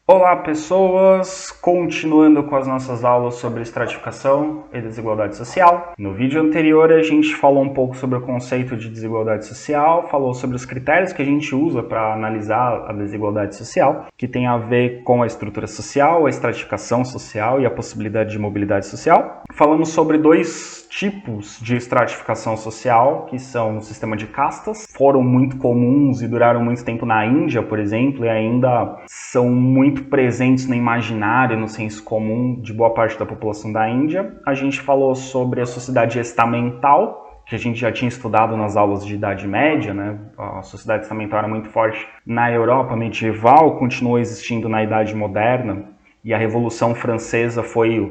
Olá pessoas, continuando com as nossas aulas sobre estratificação e desigualdade social. No vídeo anterior a gente falou um pouco sobre o conceito de desigualdade social, falou sobre os critérios que a gente usa para analisar a desigualdade social, que tem a ver com a estrutura social, a estratificação social e a possibilidade de mobilidade social. Falamos sobre dois tipos de estratificação social, que são o sistema de castas, foram muito comuns e duraram muito tempo na Índia, por exemplo, e ainda são muito presentes no imaginário, no senso comum de boa parte da população da Índia. A gente falou sobre a sociedade estamental, que a gente já tinha estudado nas aulas de Idade Média, né? A sociedade estamental era muito forte na Europa medieval, continuou existindo na Idade Moderna, e a Revolução Francesa foi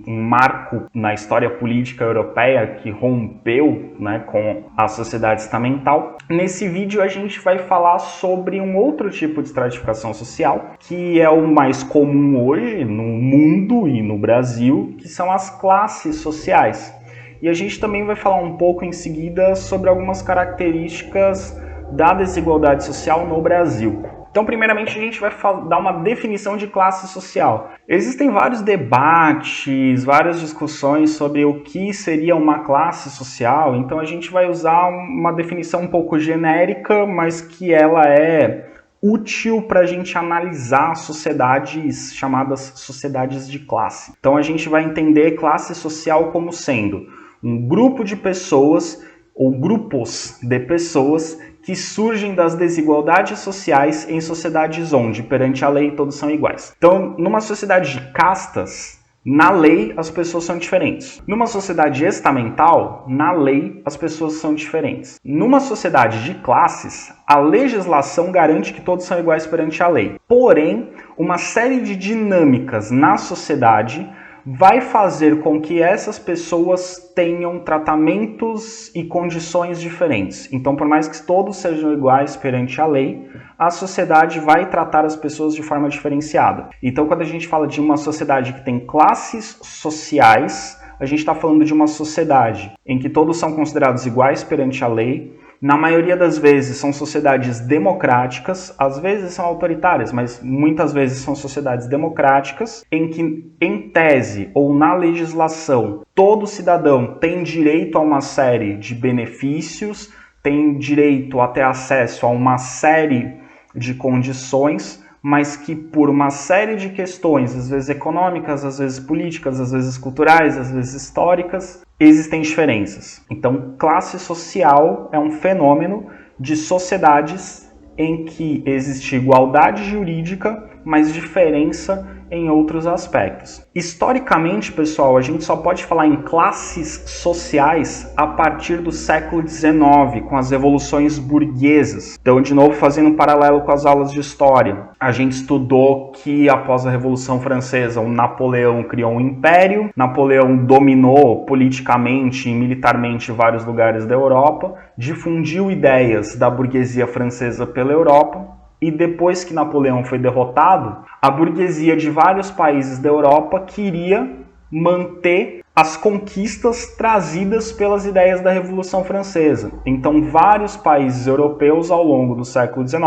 um marco na história política europeia que rompeu, né, com a sociedade estamental. Nesse vídeo a gente vai falar sobre um outro tipo de estratificação social, que é o mais comum hoje no mundo e no Brasil, que são as classes sociais. E a gente também vai falar um pouco em seguida sobre algumas características da desigualdade social no Brasil. Então, primeiramente, a gente vai dar uma definição de classe social. Existem vários debates, várias discussões sobre o que seria uma classe social, então a gente vai usar uma definição um pouco genérica, mas que ela é útil para a gente analisar sociedades chamadas sociedades de classe. Então, a gente vai entender classe social como sendo um grupo de pessoas ou grupos de pessoas que surgem das desigualdades sociais em sociedades onde, perante a lei, todos são iguais. Então, numa sociedade de castas, na lei as pessoas são diferentes. Numa sociedade estamental, na lei as pessoas são diferentes. Numa sociedade de classes, a legislação garante que todos são iguais perante a lei. Porém, uma série de dinâmicas na sociedade vai fazer com que essas pessoas tenham tratamentos e condições diferentes. Então, por mais que todos sejam iguais perante a lei, a sociedade vai tratar as pessoas de forma diferenciada. Então, quando a gente fala de uma sociedade que tem classes sociais, a gente está falando de uma sociedade em que todos são considerados iguais perante a lei. Na maioria das vezes são sociedades democráticas, às vezes são autoritárias, mas muitas vezes são sociedades democráticas, em que, em tese ou na legislação, todo cidadão tem direito a uma série de benefícios, tem direito a ter acesso a uma série de condições, mas que por uma série de questões, às vezes econômicas, às vezes políticas, às vezes culturais, às vezes históricas, existem diferenças. Então, classe social é um fenômeno de sociedades em que existe igualdade jurídica, mas diferença em outros aspectos. Historicamente, pessoal, a gente só pode falar em classes sociais a partir do século XIX, com as revoluções burguesas. Então, de novo, fazendo um paralelo com as aulas de história, a gente estudou que após a Revolução Francesa, o Napoleão criou um império, Napoleão dominou politicamente e militarmente vários lugares da Europa, difundiu ideias da burguesia francesa pela Europa, e depois que Napoleão foi derrotado, a burguesia de vários países da Europa queria manter as conquistas trazidas pelas ideias da Revolução Francesa. Então, vários países europeus ao longo do século XIX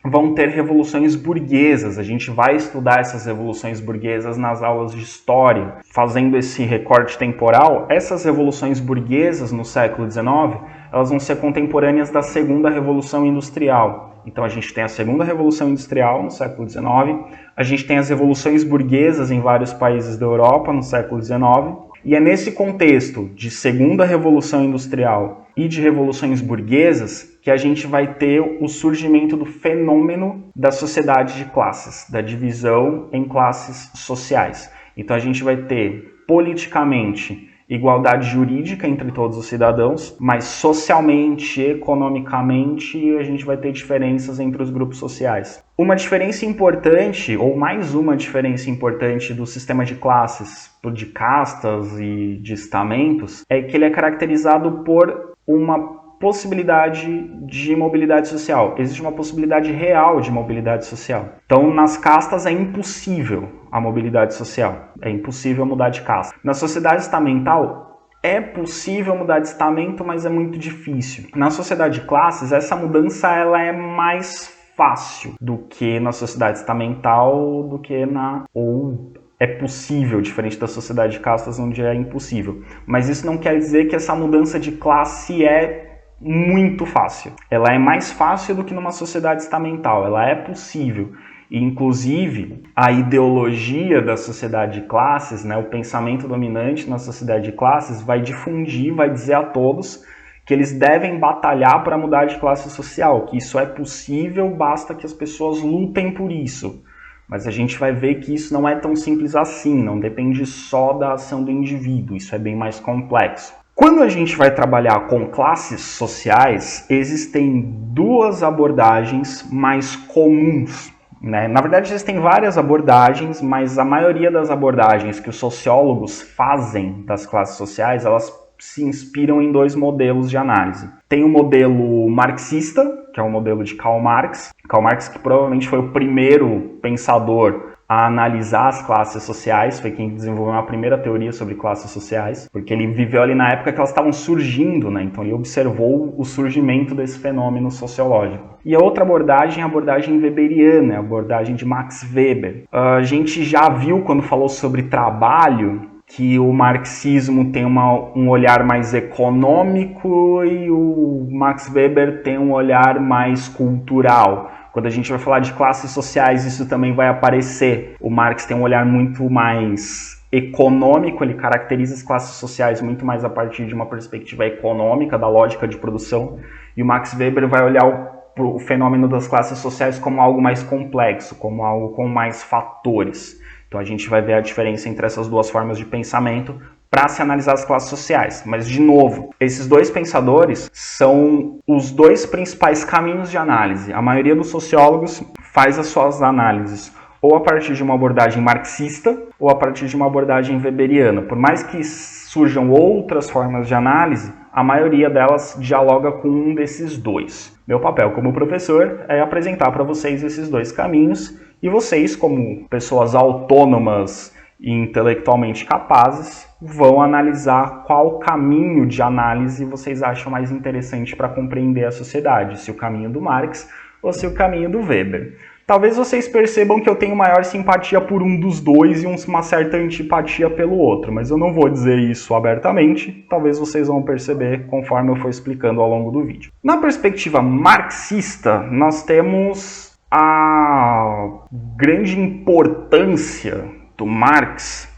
vão ter revoluções burguesas. A gente vai estudar essas revoluções burguesas nas aulas de história. Fazendo esse recorte temporal, essas revoluções burguesas no século XIX, elas vão ser contemporâneas da Segunda Revolução Industrial. Então a gente tem a Segunda Revolução Industrial no século XIX, a gente tem as revoluções burguesas em vários países da Europa no século XIX, e é nesse contexto de Segunda Revolução Industrial e de revoluções burguesas que a gente vai ter o surgimento do fenômeno da sociedade de classes, da divisão em classes sociais. Então a gente vai ter politicamente igualdade jurídica entre todos os cidadãos, mas socialmente, economicamente, a gente vai ter diferenças entre os grupos sociais. Uma diferença importante, ou mais uma diferença importante do sistema de classes, de castas e de estamentos, é que ele é caracterizado por uma possibilidade de mobilidade social. Existe uma possibilidade real de mobilidade social. Então, nas castas é impossível a mobilidade social. É impossível mudar de casta. Na sociedade estamental, é possível mudar de estamento, mas é muito difícil. Na sociedade de classes, essa mudança ela é mais fácil do que na sociedade estamental, do que ou é possível, diferente da sociedade de castas, onde é impossível. Mas isso não quer dizer que essa mudança de classe é muito fácil. Ela é mais fácil do que numa sociedade estamental, ela é possível. E, inclusive, a ideologia da sociedade de classes, né, o pensamento dominante na sociedade de classes vai difundir, vai dizer a todos que eles devem batalhar para mudar de classe social, que isso é possível, basta que as pessoas lutem por isso. Mas a gente vai ver que isso não é tão simples assim, não depende só da ação do indivíduo, isso é bem mais complexo. Quando a gente vai trabalhar com classes sociais, existem duas abordagens mais comuns. Na verdade, existem várias abordagens, mas a maioria das abordagens que os sociólogos fazem das classes sociais, elas se inspiram em dois modelos de análise. Tem o modelo marxista, que é o modelo de Karl Marx. Karl Marx, que provavelmente foi o primeiro pensador a analisar as classes sociais, foi quem desenvolveu a primeira teoria sobre classes sociais, porque ele viveu ali na época que elas estavam surgindo, né? Então ele observou o surgimento desse fenômeno sociológico. E a outra abordagem é a abordagem weberiana, a abordagem de Max Weber. A gente já viu quando falou sobre trabalho que o marxismo tem um olhar mais econômico e o Max Weber tem um olhar mais cultural. Quando a gente vai falar de classes sociais, isso também vai aparecer. O Marx tem um olhar muito mais econômico, ele caracteriza as classes sociais muito mais a partir de uma perspectiva econômica, da lógica de produção, e o Max Weber vai olhar o fenômeno das classes sociais como algo mais complexo, como algo com mais fatores. Então a gente vai ver a diferença entre essas duas formas de pensamento para se analisar as classes sociais. Mas, de novo, esses dois pensadores são os dois principais caminhos de análise. A maioria dos sociólogos faz as suas análises ou a partir de uma abordagem marxista ou a partir de uma abordagem weberiana. Por mais que surjam outras formas de análise, a maioria delas dialoga com um desses dois. Meu papel como professor é apresentar para vocês esses dois caminhos e vocês, como pessoas autônomas e intelectualmente capazes, vão analisar qual caminho de análise vocês acham mais interessante para compreender a sociedade, se o caminho do Marx ou se o caminho do Weber. Talvez vocês percebam que eu tenho maior simpatia por um dos dois e uma certa antipatia pelo outro, mas eu não vou dizer isso abertamente, talvez vocês vão perceber conforme eu for explicando ao longo do vídeo. Na perspectiva marxista, nós temos a grande importância do Marx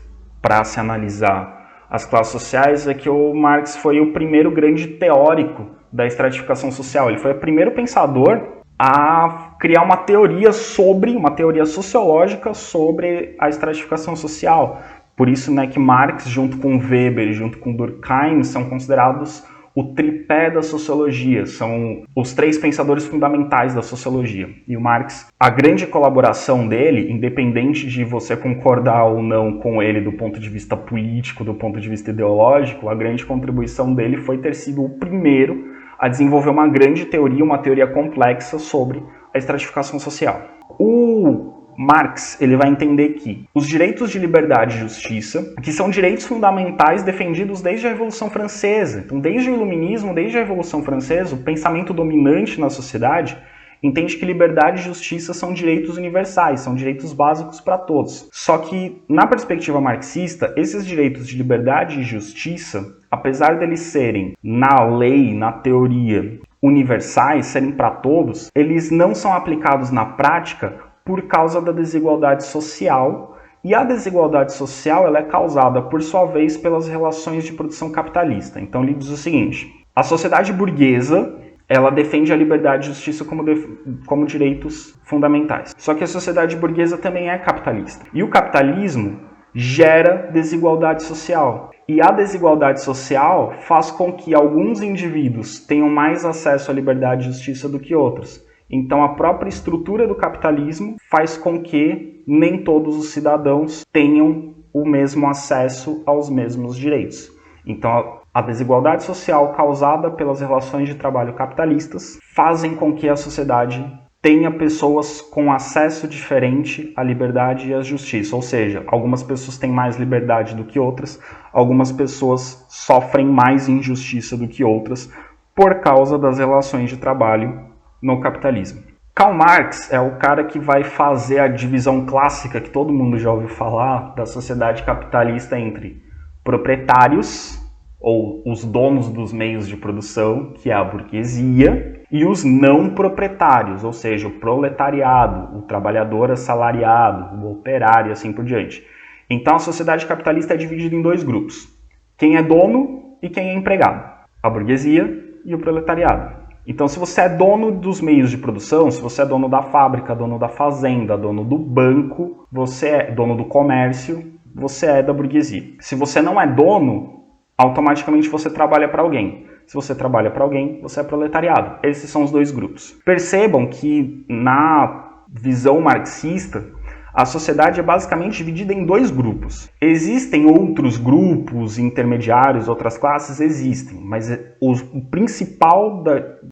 para se analisar as classes sociais é que o Marx foi o primeiro grande teórico da estratificação social. Ele foi o primeiro pensador a criar uma teoria sociológica sobre a estratificação social. Por isso, né, que Marx, junto com Weber e junto com Durkheim, são considerados o tripé da sociologia, são os três pensadores fundamentais da sociologia. E o Marx, a grande colaboração dele, independente de você concordar ou não com ele do ponto de vista político, do ponto de vista ideológico, a grande contribuição dele foi ter sido o primeiro a desenvolver uma grande teoria, uma teoria complexa sobre a estratificação social. O Marx, ele vai entender que os direitos de liberdade e justiça, que são direitos fundamentais defendidos desde a Revolução Francesa. Então, desde o Iluminismo, desde a Revolução Francesa, o pensamento dominante na sociedade entende que liberdade e justiça são direitos universais, são direitos básicos para todos. Só que, na perspectiva marxista, esses direitos de liberdade e justiça, apesar deles serem, na lei, na teoria, universais, serem para todos, eles não são aplicados na prática por causa da desigualdade social, e a desigualdade social ela é causada, por sua vez, pelas relações de produção capitalista. Então ele diz o seguinte: a sociedade burguesa ela defende a liberdade e justiça como direitos fundamentais. Só que a sociedade burguesa também é capitalista. E o capitalismo gera desigualdade social. E a desigualdade social faz com que alguns indivíduos tenham mais acesso à liberdade e justiça do que outros. Então a própria estrutura do capitalismo faz com que nem todos os cidadãos tenham o mesmo acesso aos mesmos direitos. Então a desigualdade social causada pelas relações de trabalho capitalistas fazem com que a sociedade tenha pessoas com acesso diferente à liberdade e à justiça. Ou seja, algumas pessoas têm mais liberdade do que outras, algumas pessoas sofrem mais injustiça do que outras por causa das relações de trabalho no capitalismo. Karl Marx é o cara que vai fazer a divisão clássica que todo mundo já ouviu falar da sociedade capitalista entre proprietários, ou os donos dos meios de produção, que é a burguesia, e os não proprietários, ou seja, o proletariado, o trabalhador assalariado, o operário e assim por diante. Então a sociedade capitalista é dividida em dois grupos. Quem é dono e quem é empregado. A burguesia e o proletariado. Então se você é dono dos meios de produção, se você é dono da fábrica, dono da fazenda, dono do banco, você é dono do comércio, você é da burguesia. Se você não é dono, automaticamente você trabalha para alguém. Se você trabalha para alguém, você é proletariado. Esses são os dois grupos. Percebam que na visão marxista, a sociedade é basicamente dividida em dois grupos. Existem outros grupos intermediários, outras classes? Existem, mas o principal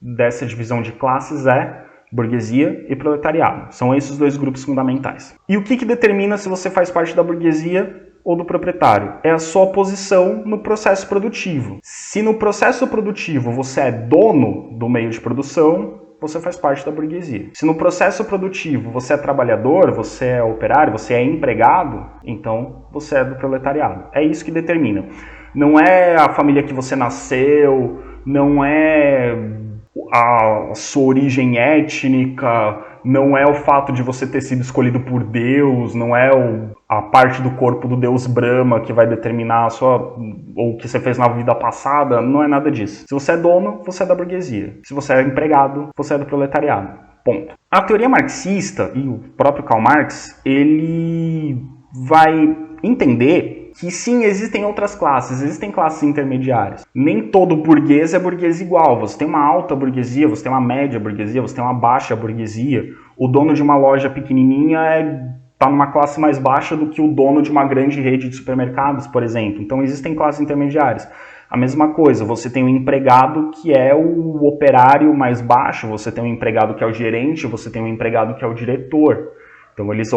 dessa divisão de classes é burguesia e proletariado. São esses dois grupos fundamentais. E o que determina se você faz parte da burguesia ou do proprietário? É a sua posição no processo produtivo. Se no processo produtivo você é dono do meio de produção, você faz parte da burguesia. Se no processo produtivo você é trabalhador, você é operário, você é empregado, então você é do proletariado. É isso que determina. Não é a família que você nasceu, não é a sua origem étnica, não é o fato de você ter sido escolhido por Deus, não é a parte do corpo do Deus Brahma que vai determinar ou o que você fez na vida passada, não é nada disso. Se você é dono, você é da burguesia. Se você é empregado, você é do proletariado. Ponto. A teoria marxista e o próprio Karl Marx, ele vai entender que sim, existem outras classes, existem classes intermediárias. Nem todo burguês é burguês igual. Você tem uma alta burguesia, você tem uma média burguesia, você tem uma baixa burguesia. O dono de uma loja pequenininha está numa classe mais baixa do que o dono de uma grande rede de supermercados, por exemplo. Então existem classes intermediárias. A mesma coisa, você tem um empregado que é o operário mais baixo, você tem um empregado que é o gerente, você tem um empregado que é o diretor. Então eles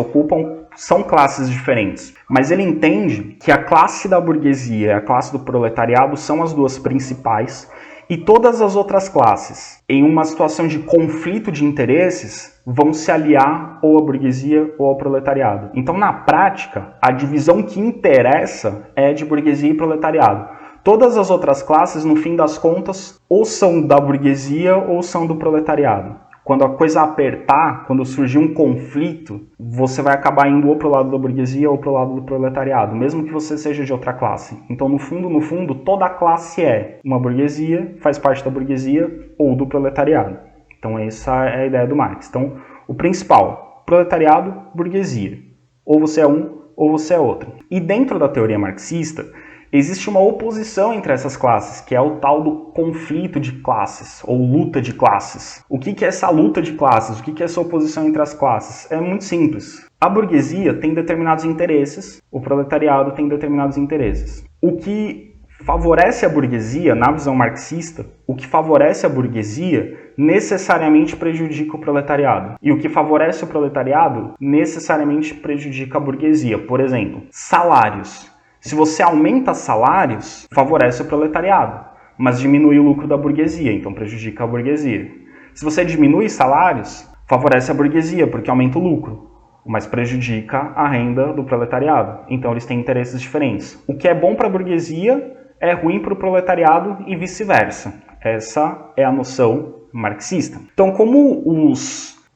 são classes diferentes. Mas ele entende que a classe da burguesia e a classe do proletariado são as duas principais, e todas as outras classes, em uma situação de conflito de interesses, vão se aliar ou à burguesia ou ao proletariado. Então, na prática, a divisão que interessa é de burguesia e proletariado. Todas as outras classes, no fim das contas, ou são da burguesia ou são do proletariado. Quando a coisa apertar, quando surgir um conflito, você vai acabar indo ou para o lado da burguesia ou para o lado do proletariado, mesmo que você seja de outra classe. Então, no fundo, toda a classe é uma burguesia, faz parte da burguesia ou do proletariado. Então, essa é a ideia do Marx. Então, o principal, proletariado, burguesia. Ou você é um ou você é outro. E dentro da teoria marxista, existe uma oposição entre essas classes, que é o tal do conflito de classes, ou luta de classes. O que é essa luta de classes? O que é essa oposição entre as classes? É muito simples. A burguesia tem determinados interesses, o proletariado tem determinados interesses. O que favorece a burguesia, na visão marxista, o que favorece a burguesia necessariamente prejudica o proletariado. E o que favorece o proletariado necessariamente prejudica a burguesia. Por exemplo, salários. Se você aumenta salários, favorece o proletariado, mas diminui o lucro da burguesia, então prejudica a burguesia. Se você diminui salários, favorece a burguesia, porque aumenta o lucro, mas prejudica a renda do proletariado. Então eles têm interesses diferentes. O que é bom para a burguesia é ruim para o proletariado e vice-versa. Essa é a noção marxista. Então, como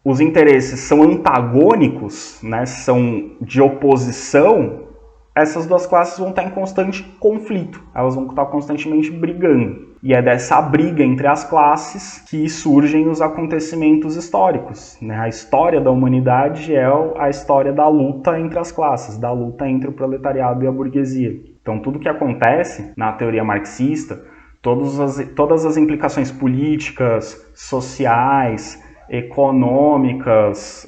os interesses são antagônicos, né, são de oposição, essas duas classes vão estar em constante conflito, elas vão estar constantemente brigando. E é dessa briga entre as classes que surgem os acontecimentos históricos, né? A história da humanidade é a história da luta entre as classes, da luta entre o proletariado e a burguesia. Então tudo que acontece na teoria marxista, todas as implicações políticas, sociais, econômicas,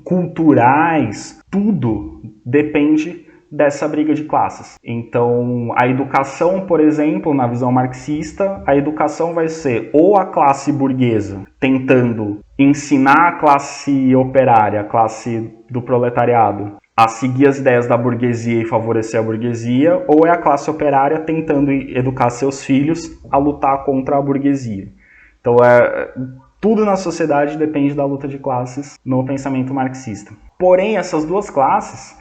culturais, tudo depende dessa briga de classes. Então, a educação, por exemplo, na visão marxista, a educação vai ser ou a classe burguesa tentando ensinar a classe operária, a classe do proletariado, a seguir as ideias da burguesia e favorecer a burguesia, ou é a classe operária tentando educar seus filhos a lutar contra a burguesia. Então, Tudo na sociedade depende da luta de classes no pensamento marxista. Porém, essas duas classes,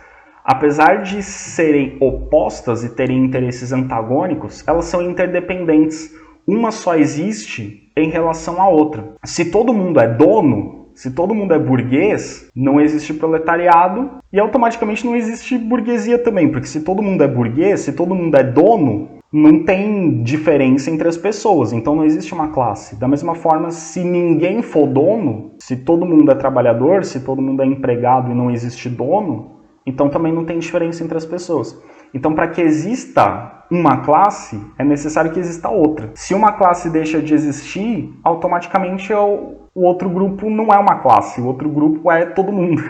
apesar de serem opostas e terem interesses antagônicos, elas são interdependentes. Uma só existe em relação à outra. Se todo mundo é dono, se todo mundo é burguês, não existe proletariado e automaticamente não existe burguesia também, porque se todo mundo é burguês, se todo mundo é dono, não tem diferença entre as pessoas, então não existe uma classe. Da mesma forma, se ninguém for dono, se todo mundo é trabalhador, se todo mundo é empregado e não existe dono, então também não tem diferença entre as pessoas. Então, para que exista uma classe, é necessário que exista outra. Se uma classe deixa de existir, automaticamente o outro grupo não é uma classe, o outro grupo é todo mundo.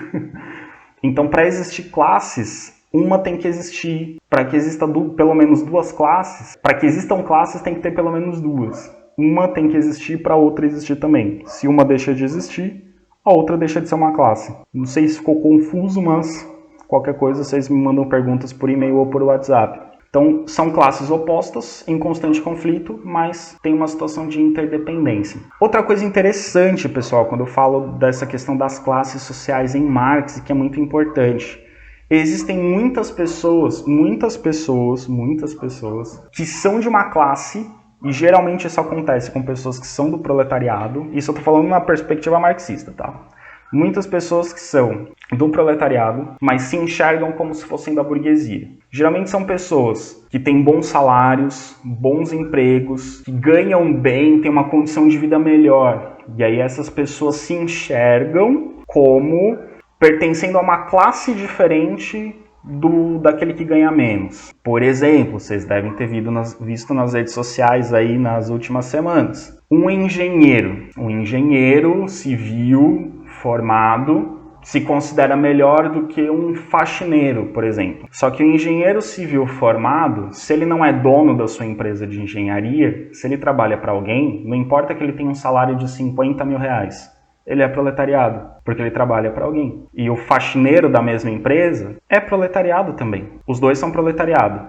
Então, para existir classes, uma tem que existir. Para que exista pelo menos duas classes, para que existam classes tem que ter pelo menos duas. Uma tem que existir para a outra existir também. Se uma deixa de existir, a outra deixa de ser uma classe. Não sei se ficou confuso, mas qualquer coisa vocês me mandam perguntas por e-mail ou por WhatsApp. Então, são classes opostas, em constante conflito, mas tem uma situação de interdependência. Outra coisa interessante, pessoal, quando eu falo dessa questão das classes sociais em Marx, que é muito importante. Existem muitas pessoas que são de uma classe, e geralmente isso acontece com pessoas que são do proletariado, isso eu estou falando na perspectiva marxista, tá? Muitas pessoas que são do proletariado, mas se enxergam como se fossem da burguesia. Geralmente são pessoas que têm bons salários, bons empregos, que ganham bem, têm uma condição de vida melhor. E aí essas pessoas se enxergam como pertencendo a uma classe diferente daquele que ganha menos. Por exemplo, vocês devem ter visto nas redes sociais aí nas últimas semanas. Um engenheiro civil formado se considera melhor do que um faxineiro, por exemplo. Só que o engenheiro civil formado, se ele não é dono da sua empresa de engenharia, se ele trabalha para alguém, não importa que ele tenha um salário de 50 mil reais, ele é proletariado, porque ele trabalha para alguém. E o faxineiro da mesma empresa é proletariado também. Os dois são proletariado.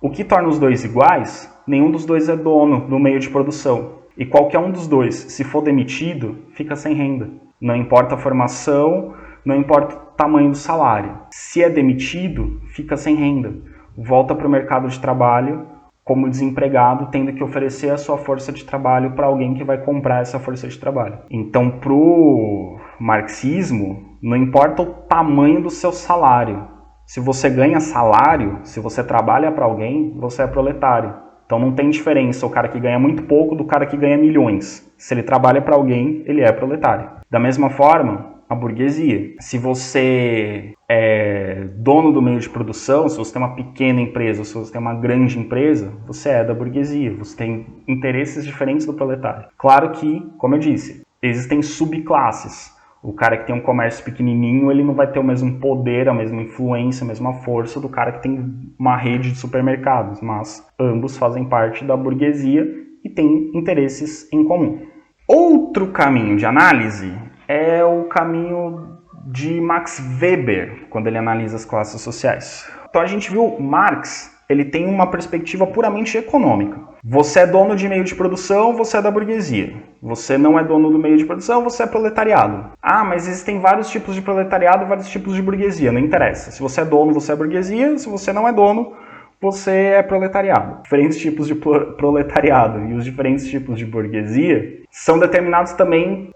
O que torna os dois iguais? Nenhum dos dois é dono do meio de produção. E qualquer um dos dois, se for demitido, fica sem renda. Não importa a formação, não importa o tamanho do salário. Se é demitido, fica sem renda. Volta para o mercado de trabalho como desempregado, tendo que oferecer a sua força de trabalho para alguém que vai comprar essa força de trabalho. Então, para o marxismo, não importa o tamanho do seu salário. Se você ganha salário, se você trabalha para alguém, você é proletário. Então não tem diferença o cara que ganha muito pouco do cara que ganha milhões. Se ele trabalha para alguém, ele é proletário. Da mesma forma, a burguesia. Se você é dono do meio de produção, se você tem uma pequena empresa, se você tem uma grande empresa, você é da burguesia. Você tem interesses diferentes do proletário. Claro que, como eu disse, existem subclasses. O cara que tem um comércio pequenininho, ele não vai ter o mesmo poder, a mesma influência, a mesma força do cara que tem uma rede de supermercados, mas ambos fazem parte da burguesia e têm interesses em comum. Outro caminho de análise é o caminho de Max Weber, quando ele analisa as classes sociais. Então a gente viu Marx, ele tem uma perspectiva puramente econômica. Você é dono de meio de produção, você é da burguesia. Você não é dono do meio de produção, você é proletariado. Ah, mas existem vários tipos de proletariado e vários tipos de burguesia. Não interessa. Se você é dono, você é burguesia. Se você não é dono, você é proletariado. Diferentes tipos de proletariado e os diferentes tipos de burguesia são determinados também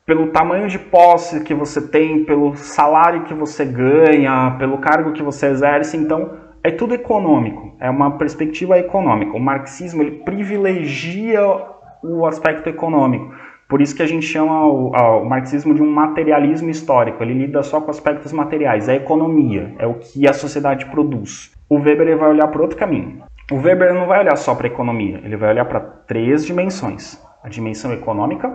pelo tamanho de posse que você tem, pelo salário que você ganha, pelo cargo que você exerce. Então, é tudo econômico, é uma perspectiva econômica. O marxismo ele privilegia o aspecto econômico. Por isso que a gente chama o marxismo de um materialismo histórico. Ele lida só com aspectos materiais, é a economia, é o que a sociedade produz. O Weber ele vai olhar para outro caminho. O Weber não vai olhar só para a economia, ele vai olhar para 3 dimensões. A dimensão econômica,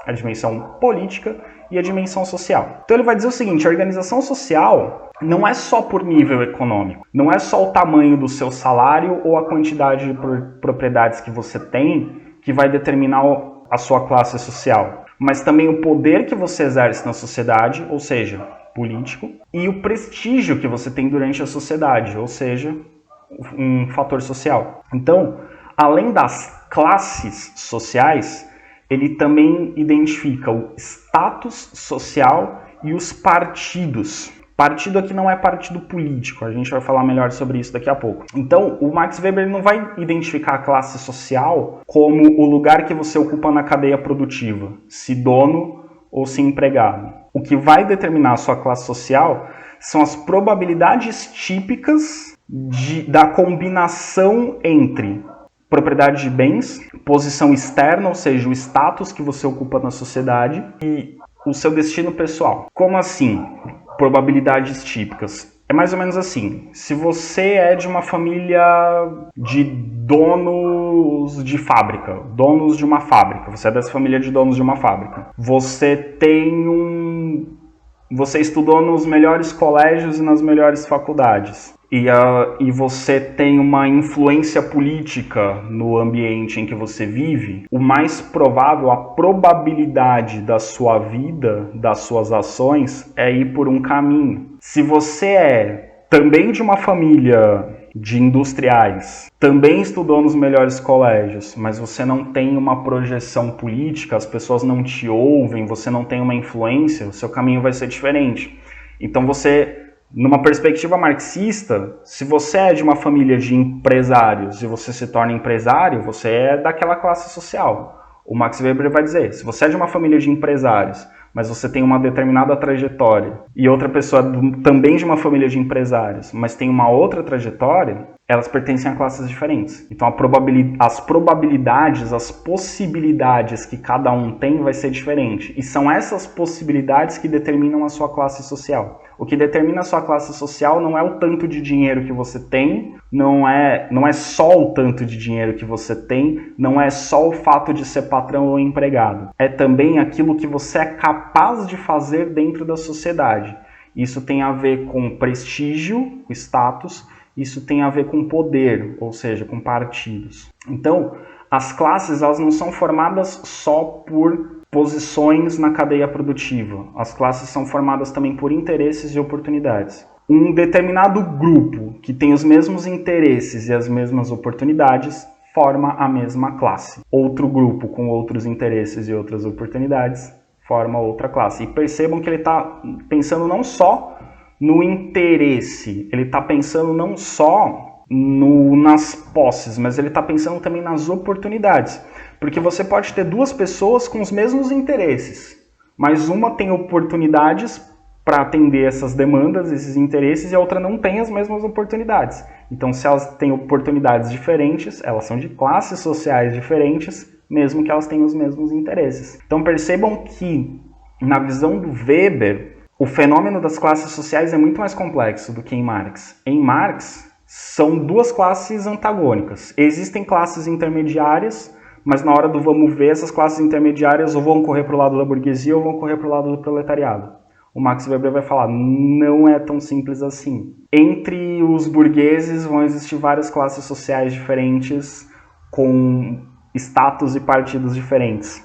a dimensão política e a dimensão social. Então ele vai dizer o seguinte, a organização social não é só por nível econômico, não é só o tamanho do seu salário ou a quantidade de propriedades que você tem que vai determinar a sua classe social, mas também o poder que você exerce na sociedade, ou seja, político, e o prestígio que você tem durante a sociedade, ou seja, um fator social. Então, além das classes sociais, ele também identifica o status social e os partidos. Partido aqui não é partido político, a gente vai falar melhor sobre isso daqui a pouco. Então, o Max Weber não vai identificar a classe social como o lugar que você ocupa na cadeia produtiva, se dono ou se empregado. O que vai determinar a sua classe social são as probabilidades típicas da combinação entre propriedade de bens, posição externa, ou seja, o status que você ocupa na sociedade, e o seu destino pessoal. Como assim? Probabilidades típicas. É mais ou menos assim. Se você é de uma família de donos de fábrica, donos de uma fábrica, você é dessa família de donos de uma fábrica, você estudou nos melhores colégios e nas melhores faculdades, e você tem uma influência política no ambiente em que você vive, o mais provável, a probabilidade da sua vida, das suas ações, é ir por um caminho. Se você é também de uma família de industriais, também estudou nos melhores colégios, mas você não tem uma projeção política, as pessoas não te ouvem, você não tem uma influência, o seu caminho vai ser diferente. Então numa perspectiva marxista, se você é de uma família de empresários e você se torna empresário, você é daquela classe social. O Max Weber vai dizer, se você é de uma família de empresários, mas você tem uma determinada trajetória, e outra pessoa também de uma família de empresários, mas tem uma outra trajetória, elas pertencem a classes diferentes. Então as probabilidades, as possibilidades que cada um tem vai ser diferente. E são essas possibilidades que determinam a sua classe social. O que determina a sua classe social não é o tanto de dinheiro que você tem, não é só o tanto de dinheiro que você tem, não é só o fato de ser patrão ou empregado. É também aquilo que você é capaz de fazer dentro da sociedade. Isso tem a ver com prestígio, status, isso tem a ver com poder, ou seja, com partidos. Então, as classes elas não são formadas só por posições na cadeia produtiva. As classes são formadas também por interesses e oportunidades. Um determinado grupo que tem os mesmos interesses e as mesmas oportunidades forma a mesma classe. Outro grupo com outros interesses e outras oportunidades forma outra classe. E percebam que ele está pensando não só no interesse, ele está pensando não só nas posses, mas ele está pensando também nas oportunidades. Porque você pode ter duas pessoas com os mesmos interesses, mas uma tem oportunidades para atender essas demandas, esses interesses, e a outra não tem as mesmas oportunidades. Então, se elas têm oportunidades diferentes, elas são de classes sociais diferentes, mesmo que elas tenham os mesmos interesses. Então, percebam que, na visão do Weber, o fenômeno das classes sociais é muito mais complexo do que em Marx. Em Marx, são duas classes antagônicas. Existem classes intermediárias, mas na hora do vamos ver, essas classes intermediárias ou vão correr para o lado da burguesia ou vão correr para o lado do proletariado. O Max Weber vai falar, não é tão simples assim. Entre os burgueses vão existir várias classes sociais diferentes, com status e partidos diferentes.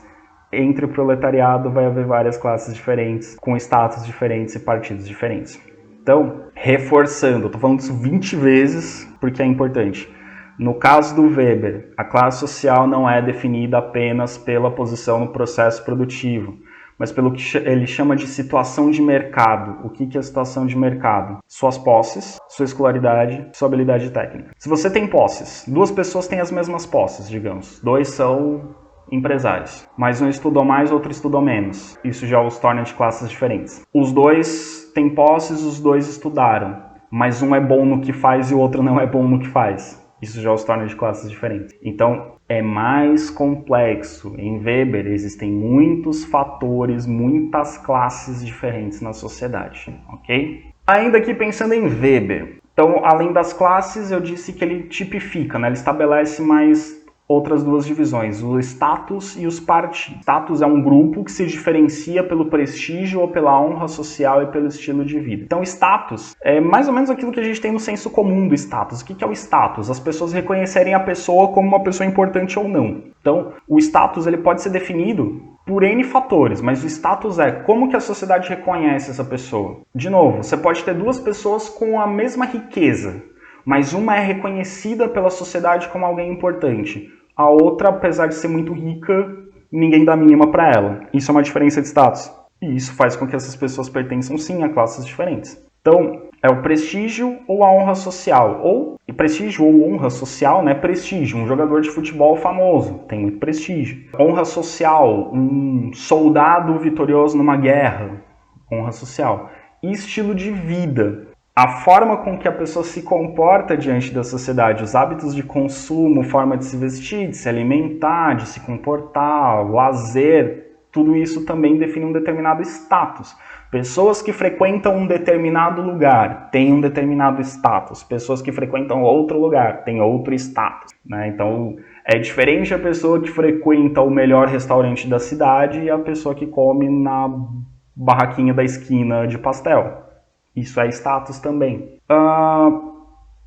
Entre o proletariado vai haver várias classes diferentes, com status diferentes e partidos diferentes. Então, reforçando, estou falando isso 20 vezes porque é importante. No caso do Weber, a classe social não é definida apenas pela posição no processo produtivo, mas pelo que ele chama de situação de mercado. O que é a situação de mercado? Suas posses, sua escolaridade, sua habilidade técnica. Se você tem posses, duas pessoas têm as mesmas posses, digamos. Dois são empresários, mas um estudou mais, outro estudou menos. Isso já os torna de classes diferentes. Os dois têm posses, os dois estudaram, mas um é bom no que faz e o outro não é bom no que faz. Isso já os torna de classes diferentes. Então, é mais complexo. Em Weber existem muitos fatores, muitas classes diferentes na sociedade, ok? Ainda aqui pensando em Weber. Então, além das classes, eu disse que ele tipifica, né? Ele estabelece mais outras duas divisões, o status e os partidos. Status é um grupo que se diferencia pelo prestígio ou pela honra social e pelo estilo de vida. Então, status é mais ou menos aquilo que a gente tem no senso comum do status. O que é o status? As pessoas reconhecerem a pessoa como uma pessoa importante ou não. Então, o status ele pode ser definido por N fatores, mas o status é como que a sociedade reconhece essa pessoa. De novo, você pode ter duas pessoas com a mesma riqueza, mas uma é reconhecida pela sociedade como alguém importante. A outra, apesar de ser muito rica, ninguém dá mínima para ela. Isso é uma diferença de status. E isso faz com que essas pessoas pertençam sim a classes diferentes. Então, é o prestígio ou a honra social. E prestígio ou honra social, né? Prestígio, um jogador de futebol famoso, tem muito prestígio. Honra social, um soldado vitorioso numa guerra, honra social. E estilo de vida, a forma com que a pessoa se comporta diante da sociedade, os hábitos de consumo, forma de se vestir, de se alimentar, de se comportar, lazer, tudo isso também define um determinado status. Pessoas que frequentam um determinado lugar têm um determinado status. Pessoas que frequentam outro lugar têm outro status, né? Então, é diferente a pessoa que frequenta o melhor restaurante da cidade e a pessoa que come na barraquinha da esquina de pastel. Isso é status também.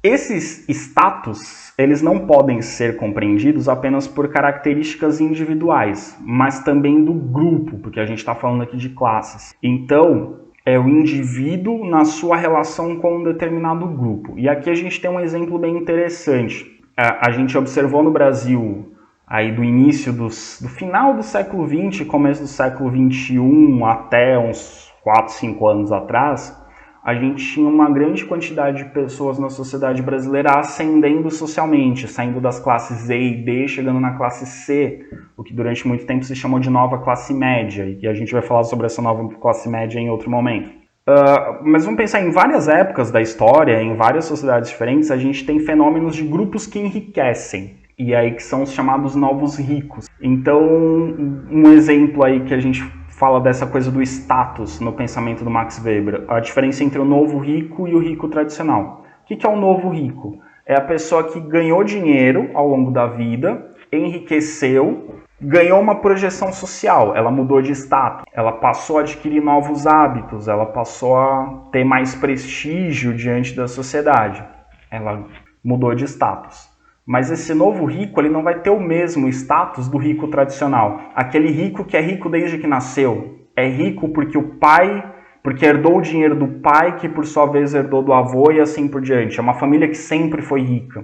Esses status, eles não podem ser compreendidos apenas por características individuais, mas também do grupo, porque a gente está falando aqui de classes. Então, é o indivíduo na sua relação com um determinado grupo. E aqui a gente tem um exemplo bem interessante. A gente observou no Brasil, aí do início do final do século XX, começo do século XXI, até uns 4, 5 anos atrás, a gente tinha uma grande quantidade de pessoas na sociedade brasileira ascendendo socialmente, saindo das classes E e D, chegando na classe C, o que durante muito tempo se chamou de nova classe média, e a gente vai falar sobre essa nova classe média em outro momento. Mas vamos pensar em várias épocas da história, em várias sociedades diferentes, a gente tem fenômenos de grupos que enriquecem, e aí que são os chamados novos ricos. Então, um exemplo aí que a gente fala dessa coisa do status no pensamento do Max Weber, a diferença entre o novo rico e o rico tradicional. O que é o novo rico? É a pessoa que ganhou dinheiro ao longo da vida, enriqueceu, ganhou uma projeção social, ela mudou de status, ela passou a adquirir novos hábitos, ela passou a ter mais prestígio diante da sociedade, ela mudou de status. Mas esse novo rico, ele não vai ter o mesmo status do rico tradicional. Aquele rico que é rico desde que nasceu. É rico porque herdou o dinheiro do pai, que por sua vez herdou do avô e assim por diante. É uma família que sempre foi rica.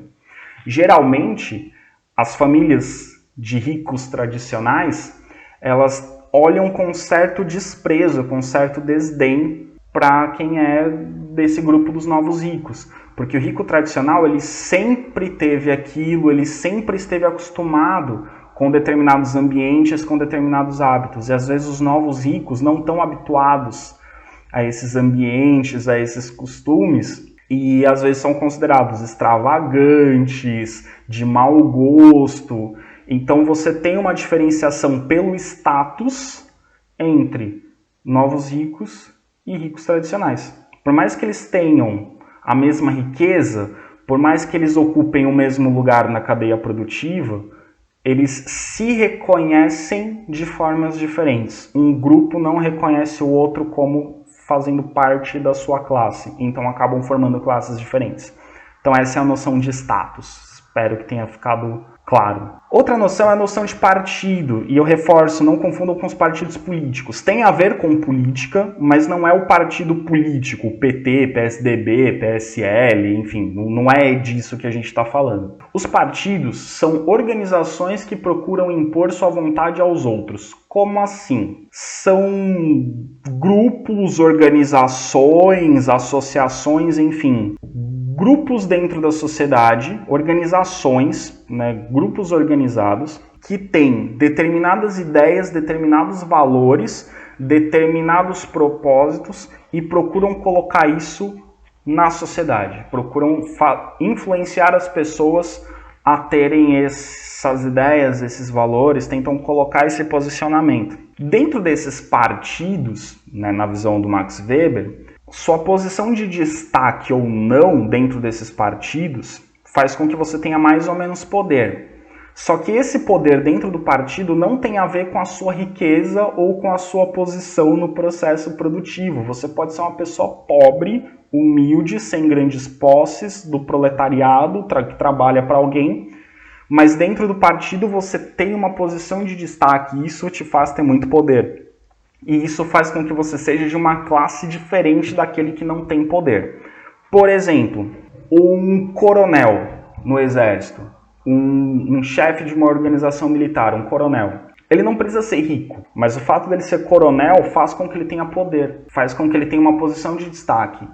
Geralmente, as famílias de ricos tradicionais, elas olham com certo desprezo, com certo desdém para quem é desse grupo dos novos ricos. Porque o rico tradicional, ele sempre teve aquilo, ele sempre esteve acostumado com determinados ambientes, com determinados hábitos. E às vezes os novos ricos não estão habituados a esses ambientes, a esses costumes, e às vezes são considerados extravagantes, de mau gosto. Então você tem uma diferenciação pelo status entre novos ricos e ricos tradicionais. Por mais que eles tenham a mesma riqueza, por mais que eles ocupem o mesmo lugar na cadeia produtiva, eles se reconhecem de formas diferentes. Um grupo não reconhece o outro como fazendo parte da sua classe, então acabam formando classes diferentes. Então essa é a noção de status. Espero que tenha ficado claro. Outra noção é a noção de partido, e eu reforço, não confundam com os partidos políticos. Tem a ver com política, mas não é o partido político, o PT, PSDB, PSL, enfim, não é disso que a gente está falando. Os partidos são organizações que procuram impor sua vontade aos outros. Como assim? São grupos, organizações, associações, enfim, grupos dentro da sociedade, organizações, né, grupos organizados, que têm determinadas ideias, determinados valores, determinados propósitos e procuram colocar isso na sociedade, procuram influenciar as pessoas a terem essas ideias, esses valores, tentam colocar esse posicionamento. Dentro desses partidos, né, na visão do Max Weber, sua posição de destaque ou não dentro desses partidos faz com que você tenha mais ou menos poder. Só que esse poder dentro do partido não tem a ver com a sua riqueza ou com a sua posição no processo produtivo. Você pode ser uma pessoa pobre, humilde, sem grandes posses, do proletariado, que trabalha para alguém, mas dentro do partido você tem uma posição de destaque e isso te faz ter muito poder. E isso faz com que você seja de uma classe diferente daquele que não tem poder. Por exemplo, um coronel no exército, um chefe de uma organização militar, um coronel. Ele não precisa ser rico, mas o fato dele ser coronel faz com que ele tenha poder, faz com que ele tenha uma posição de destaque.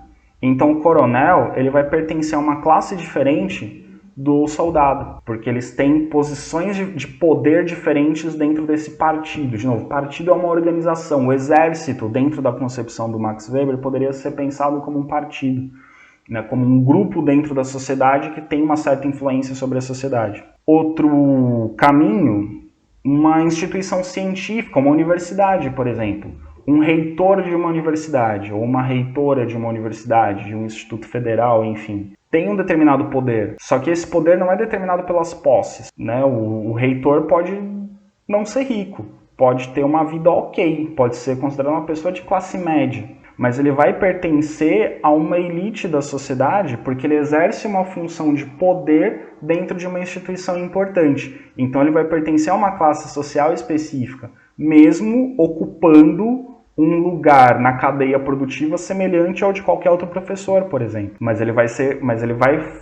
Então o coronel, ele vai pertencer a uma classe diferente do soldado, porque eles têm posições de poder diferentes dentro desse partido. De novo, partido é uma organização. O exército, dentro da concepção do Max Weber, poderia ser pensado como um partido, né, como um grupo dentro da sociedade que tem uma certa influência sobre a sociedade. Outro caminho, uma instituição científica, uma universidade, por exemplo. Um reitor de uma universidade, ou uma reitora de uma universidade, de um instituto federal, enfim, tem um determinado poder. Só que esse poder não é determinado pelas posses, né? O reitor pode não ser rico, pode ter uma vida ok, pode ser considerado uma pessoa de classe média, mas ele vai pertencer a uma elite da sociedade porque ele exerce uma função de poder dentro de uma instituição importante. Então ele vai pertencer a uma classe social específica, mesmo ocupando um lugar na cadeia produtiva semelhante ao de qualquer outro professor, por exemplo. Mas ele vai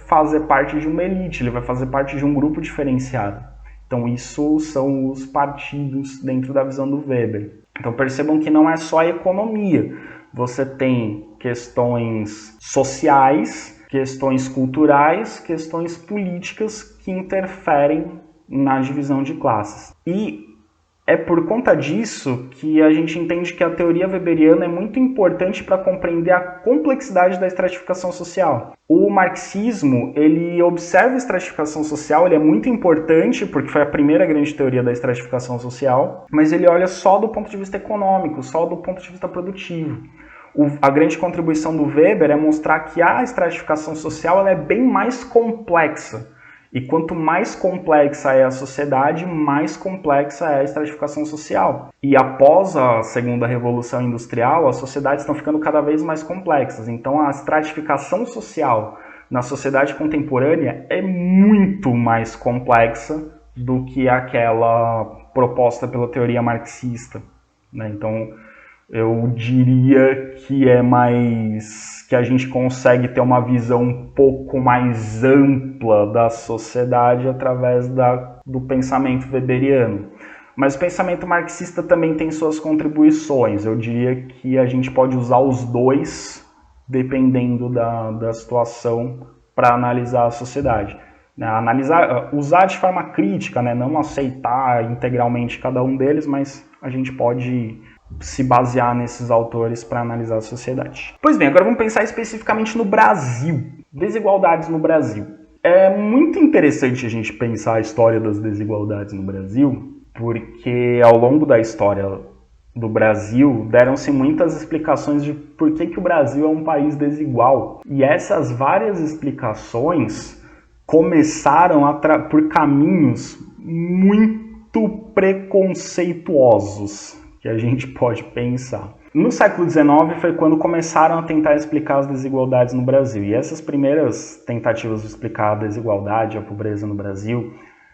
fazer parte de uma elite, ele vai fazer parte de um grupo diferenciado. Então isso são os partidos dentro da visão do Weber. Então percebam que não é só a economia. Você tem questões sociais, questões culturais, questões políticas que interferem na divisão de classes. E é por conta disso que a gente entende que a teoria weberiana é muito importante para compreender a complexidade da estratificação social. O marxismo, ele observa a estratificação social, ele é muito importante porque foi a primeira grande teoria da estratificação social, mas ele olha só do ponto de vista econômico, só do ponto de vista produtivo. A grande contribuição do Weber é mostrar que a estratificação social ela é bem mais complexa. E quanto mais complexa é a sociedade, mais complexa é a estratificação social. E após a segunda revolução industrial, as sociedades estão ficando cada vez mais complexas. Então a estratificação social na sociedade contemporânea é muito mais complexa do que aquela proposta pela teoria marxista, né? Então eu diria que que a gente consegue ter uma visão um pouco mais ampla da sociedade através do pensamento weberiano. Mas o pensamento marxista também tem suas contribuições. Eu diria que a gente pode usar os dois, dependendo da situação, para analisar a sociedade. Usar de forma crítica, né? Não aceitar integralmente cada um deles, mas a gente pode se basear nesses autores para analisar a sociedade. Pois bem, agora vamos pensar especificamente no Brasil. Desigualdades no Brasil. É muito interessante a gente pensar a história das desigualdades no Brasil, porque ao longo da história do Brasil deram-se muitas explicações de por que o Brasil é um país desigual. E essas várias explicações começaram por caminhos muito preconceituosos que a gente pode pensar. No século XIX foi quando começaram a tentar explicar as desigualdades no Brasil. E essas primeiras tentativas de explicar a desigualdade, a pobreza no Brasil,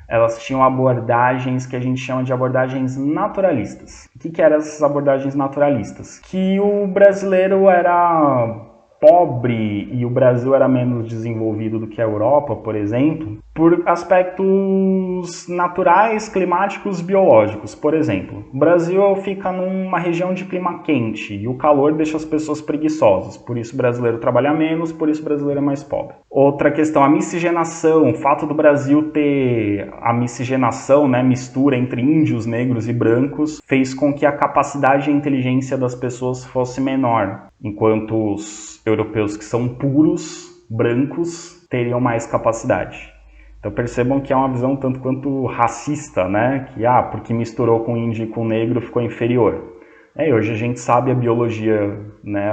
elas tinham abordagens que a gente chama de abordagens naturalistas. O que eram essas abordagens naturalistas? Que o brasileiro era pobre e o Brasil era menos desenvolvido do que a Europa, por exemplo, por aspectos naturais, climáticos, biológicos. Por exemplo, o Brasil fica numa região de clima quente e o calor deixa as pessoas preguiçosas, por isso o brasileiro trabalha menos, por isso o brasileiro é mais pobre. Outra questão, a miscigenação, o fato do Brasil ter a miscigenação, né, mistura entre índios, negros e brancos, fez com que a capacidade e a inteligência das pessoas fosse menor, enquanto os europeus que são puros, brancos, teriam mais capacidade. Então percebam que é uma visão tanto quanto racista, né? Que porque misturou com índio e com negro ficou inferior. E hoje a gente sabe a biologia, né?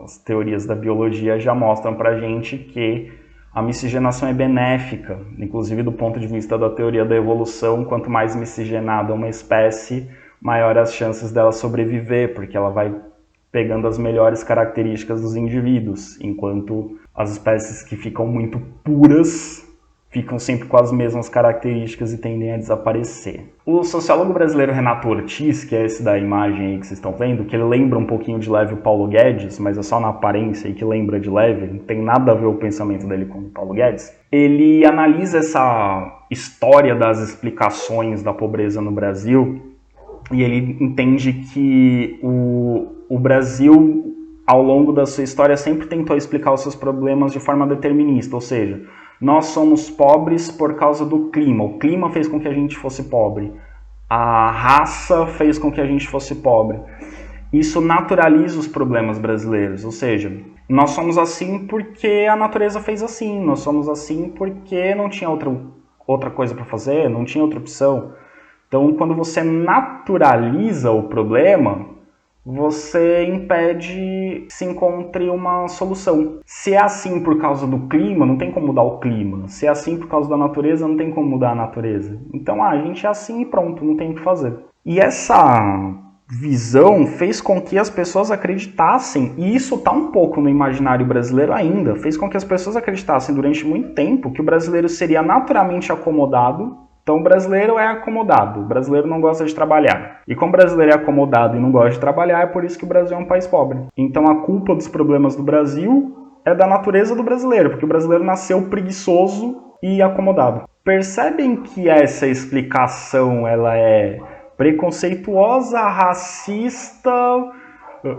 As teorias da biologia já mostram pra gente que a miscigenação é benéfica, inclusive do ponto de vista da teoria da evolução, quanto mais miscigenada uma espécie, maior as chances dela sobreviver, porque ela vai pegando as melhores características dos indivíduos, enquanto as espécies que ficam muito puras ficam sempre com as mesmas características e tendem a desaparecer. O sociólogo brasileiro Renato Ortiz, que é esse da imagem aí que vocês estão vendo, que ele lembra um pouquinho de leve o Paulo Guedes, mas é só na aparência aí que lembra de leve, não tem nada a ver o pensamento dele com o Paulo Guedes, ele analisa história das explicações da pobreza no Brasil, e ele entende que o Brasil, ao longo da sua história, sempre tentou explicar os seus problemas de forma determinista, ou seja, nós somos pobres por causa do clima, o clima fez com que a gente fosse pobre, a raça fez com que a gente fosse pobre. Isso naturaliza os problemas brasileiros, ou seja, nós somos assim porque a natureza fez assim, nós somos assim porque não tinha outra coisa para fazer, não tinha outra opção. Então, quando você naturaliza o problema, você impede que se encontre uma solução. Se é assim por causa do clima, não tem como mudar o clima. Se é assim por causa da natureza, não tem como mudar a natureza. Então, a gente é assim e pronto, não tem o que fazer. E essa visão fez com que as pessoas acreditassem, e isso está um pouco no imaginário brasileiro ainda, fez com que as pessoas acreditassem durante muito tempo que o brasileiro seria naturalmente acomodado. Então o brasileiro é acomodado, o brasileiro não gosta de trabalhar. E como o brasileiro é acomodado e não gosta de trabalhar, é por isso que o Brasil é um país pobre. Então a culpa dos problemas do Brasil é da natureza do brasileiro, porque o brasileiro nasceu preguiçoso e acomodado. Percebem que essa explicação ela é preconceituosa, racista,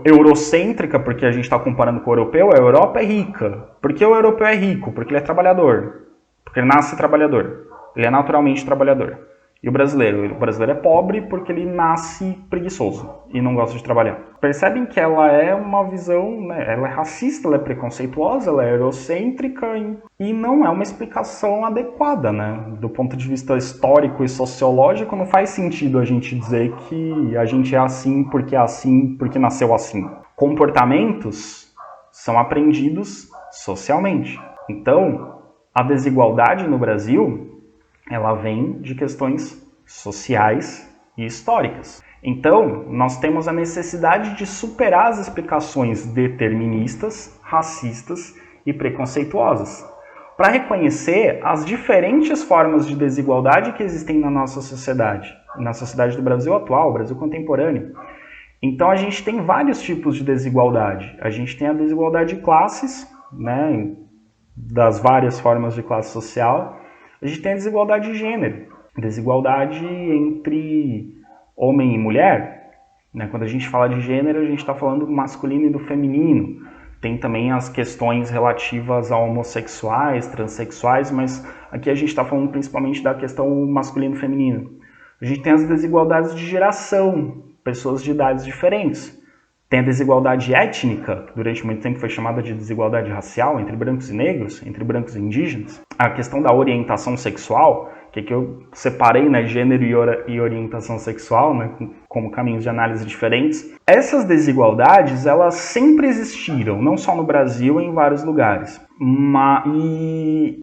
eurocêntrica, porque a gente está comparando com o europeu. A Europa é rica. Por que o europeu é rico? Porque ele é trabalhador. Porque ele nasce trabalhador. Ele é naturalmente trabalhador. E o brasileiro é pobre porque ele nasce preguiçoso e não gosta de trabalhar. Percebem que ela é uma visão, né? Ela é racista, ela é preconceituosa, ela é eurocêntrica e não é uma explicação adequada, né? Do ponto de vista histórico e sociológico, não faz sentido a gente dizer que a gente é assim, porque nasceu assim. Comportamentos são aprendidos socialmente. Então, a desigualdade no Brasil ela vem de questões sociais e históricas. Então, nós temos a necessidade de superar as explicações deterministas, racistas e preconceituosas, para reconhecer as diferentes formas de desigualdade que existem na nossa sociedade do Brasil atual, Brasil contemporâneo. Então, a gente tem vários tipos de desigualdade. A gente tem a desigualdade de classes, né, das várias formas de classe social. A gente tem a desigualdade de gênero, desigualdade entre homem e mulher. Né? Quando a gente fala de gênero, a gente está falando do masculino e do feminino. Tem também as questões relativas a homossexuais, transexuais, mas aqui a gente está falando principalmente da questão masculino e feminino. A gente tem as desigualdades de geração, pessoas de idades diferentes. Tem a desigualdade étnica, durante muito tempo foi chamada de desigualdade racial, entre brancos e negros, entre brancos e indígenas. A questão da orientação sexual, que eu separei, né, gênero e orientação sexual, né, como caminhos de análise diferentes. Essas desigualdades, elas sempre existiram, não só no Brasil, em vários lugares.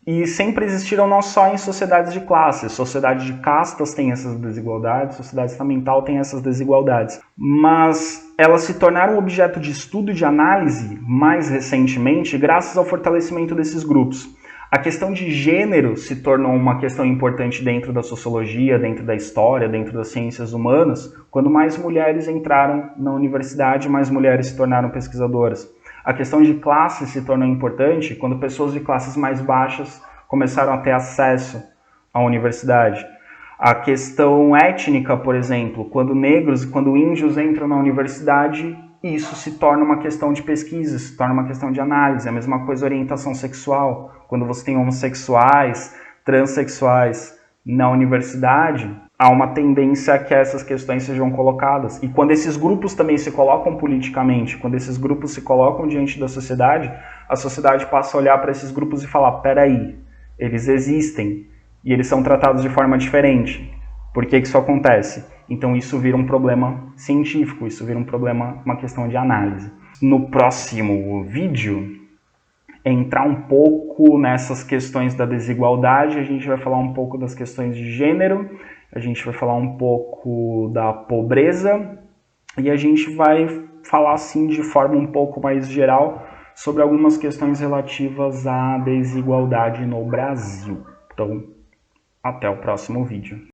E sempre existiram não só em sociedades de classes, sociedade de castas tem essas desigualdades, sociedade estamental tem essas desigualdades. Mas elas se tornaram objeto de estudo e de análise mais recentemente graças ao fortalecimento desses grupos. A questão de gênero se tornou uma questão importante dentro da sociologia, dentro da história, dentro das ciências humanas, quando mais mulheres entraram na universidade, mais mulheres se tornaram pesquisadoras. A questão de classe se tornou importante quando pessoas de classes mais baixas começaram a ter acesso à universidade. A questão étnica, por exemplo, quando negros e quando índios entram na universidade, isso se torna uma questão de pesquisa, se torna uma questão de análise. A mesma coisa orientação sexual. Quando você tem homossexuais, transexuais na universidade, há uma tendência a que essas questões sejam colocadas. E quando esses grupos também se colocam politicamente, quando esses grupos se colocam diante da sociedade, a sociedade passa a olhar para esses grupos e falar, peraí, eles existem e eles são tratados de forma diferente. Por que isso acontece? Então isso vira um problema científico, isso vira um problema, uma questão de análise. No próximo vídeo, entrar um pouco nessas questões da desigualdade, a gente vai falar um pouco das questões de gênero, a gente vai falar um pouco da pobreza e a gente vai falar assim de forma um pouco mais geral sobre algumas questões relativas à desigualdade no Brasil. Então, até o próximo vídeo.